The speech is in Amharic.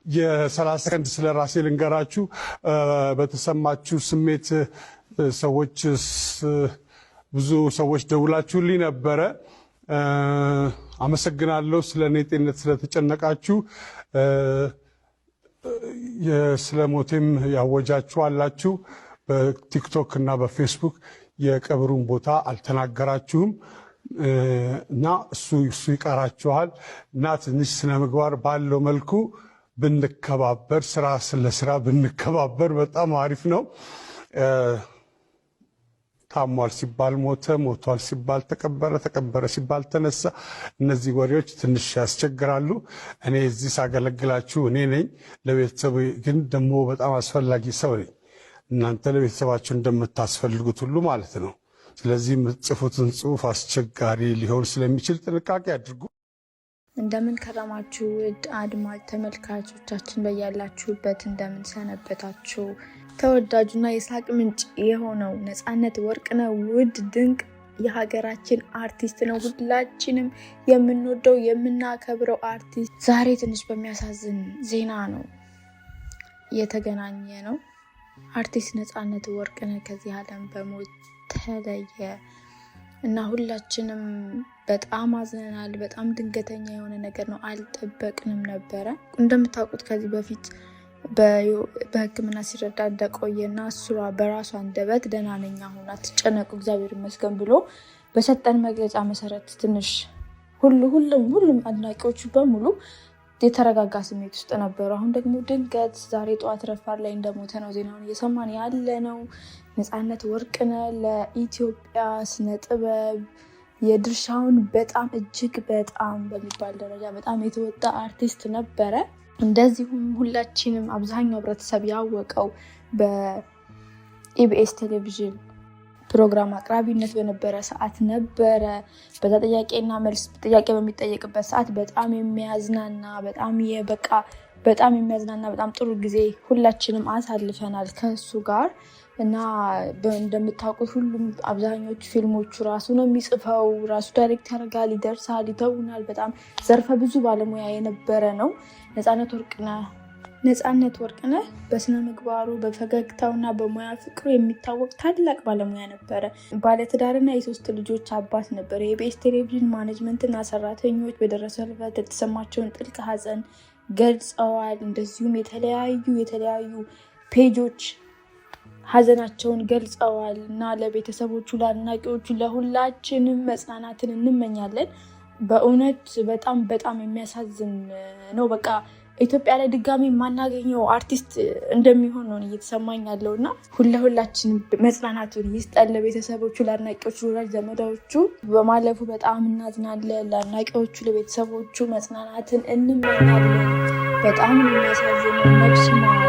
የ30 ሰከንድ ስለ ራሴ ልንገራችሁ በተሰማችሁ ስሜት ሰዎች ብዙ ሰዎች ደውላችሁልኝ ነበረ አመሰግናለሁ ስለኔ ጤንነት ስለተጨነቃችሁ የስለሞቴም ያወጃችሁ አላችሁ በቲክቶክ እና በፌስቡክ የቀብሩን ቦታ አልተናገራችሁም እና እሱ ይቀራችኋል እና ትንሽ ስነ ምግባር ባለው መልኩ ብንከባበር ስራ ስለስራ ብንከባበር በጣም አሪፍ ነው ታሟል ሲባል ሞተ ሞቷል ሲባል ተቀበረ ተቀበረ ሲባል ተነሳ እነዚህ ወሬዎች ትንሽ ያስቸግራሉ እኔ እዚህ ሳገለግላችሁ እኔ ነኝ ለቤተሰቡ ግን ደግሞ በጣም አስፈላጊ ሰው ነኝ እናንተ ለቤተሰባችሁ እንደምታስፈልጉት ሁሉ ማለት ነው ስለዚህ የምትጽፉትን ጽሑፍ አስቸጋሪ ሊሆን ስለሚችል ጥንቃቄ አድርጉ እንደምን ከረማችሁ ውድ አድማጭ ተመልካቾቻችን በያላችሁበት እንደምን ሰነበታችሁ ተወዳጁና የሳቅ ምንጭ የሆነው ነፃነት ወርቅነህ ውድ ድንቅ የሀገራችን አርቲስት ነው ሁላችንም የምንወደው የምናከብረው አርቲስት ዛሬ ትንሽ በሚያሳዝን ዜና ነው የተገናኘ ነው አርቲስት ነፃነት ወርቅነህ ከዚህ ዓለም በሞት ተለየ እና ሁላችንም በጣም አዝነናል በጣም ድንገተኛ የሆነ ነገር ነው አልጠበቅንም ነበር እንደምታውቁት ከዚህ በፊት በህክምና ሲረዳ እንደቆየና እሱ በራሱ አንደበት ደህና ነኝ አሁን አትጨነቁ እግዚአብሔር ይመስገን ብሎ በሰጠን መግለጫ መሰረት ትንሽ ሁሉም አድናቂዎቹ በሙሉ የተረጋጋ ስሜት ውስጥ ነበሩ አሁን ደግሞ ድንገት ዛሬ ጠዋት ረፋድ ላይ እንደሞተ ነው ዜናውን እየሰማን ያለ ነው ነፃነት ወርቅነህ ለኢትዮጵያ ስነ ጥበብ የድርሻውን በጣም እጅግ በጣም በሚባል ደረጃ በጣም የተወጣ አርቲስት ነበረ እንደዚሁም ሁላችንም አብዛኛው ህብረተሰብ ያወቀው በኢቢኤስ ቴሌቪዥን ፕሮግራም አቅራቢነት በነበረ ሰዓት ነበረ በዛ ጥያቄና መልስ ጥያቄ በሚጠየቅበት ሰዓት በጣም የሚያዝናና በጣም የሚያዝናና በጣም ጥሩ ጊዜ ሁላችንም አሳልፈናል ከሱ ጋር እና እንደምታውቁት ሁሉም አብዛኞቹ ፊልሞቹ ራሱ ነው የሚጽፈው ራሱ ዳይሬክት ያደርጋል ይደርሳል ይተውናል በጣም ዘርፈ ብዙ ባለሙያ የነበረ ነው ነፃነት ወርቅነህ በስነ ምግባሩ በፈገግታውና በሙያ ፍቅሩ የሚታወቅ ታላቅ ባለሙያ ነበረ ባለትዳርና የሶስት ልጆች አባት ነበር የኢቢኤስ ቴሌቪዥን ማኔጅመንትና ሰራተኞች በደረሰበት የተሰማቸውን ጥልቅ ሀዘን ገልጸዋል እንደዚሁም የተለያዩ ፔጆች ሀዘናቸውን ገልጸዋል እና ለቤተሰቦቹ ለአድናቂዎቹ ለሁላችንም መጽናናትን እንመኛለን በእውነት በጣም የሚያሳዝን ነው በቃ ኢትዮጵያ ላይ ድጋሚ ማናገኘው አርቲስት እንደሚሆን ነው እየተሰማኝ ያለውና ሁላችን መጽናናቱን ይስጠን ለቤተሰቦቹ ለአድናቂዎቹ ለዘመዶቹ በማለፉ በጣም እናዝናለን ለአድናቂዎቹ ለቤተሰቦቹ መጽናናትን እንመኛለን በጣም የሚያሳዝነው ነፍስ ይማር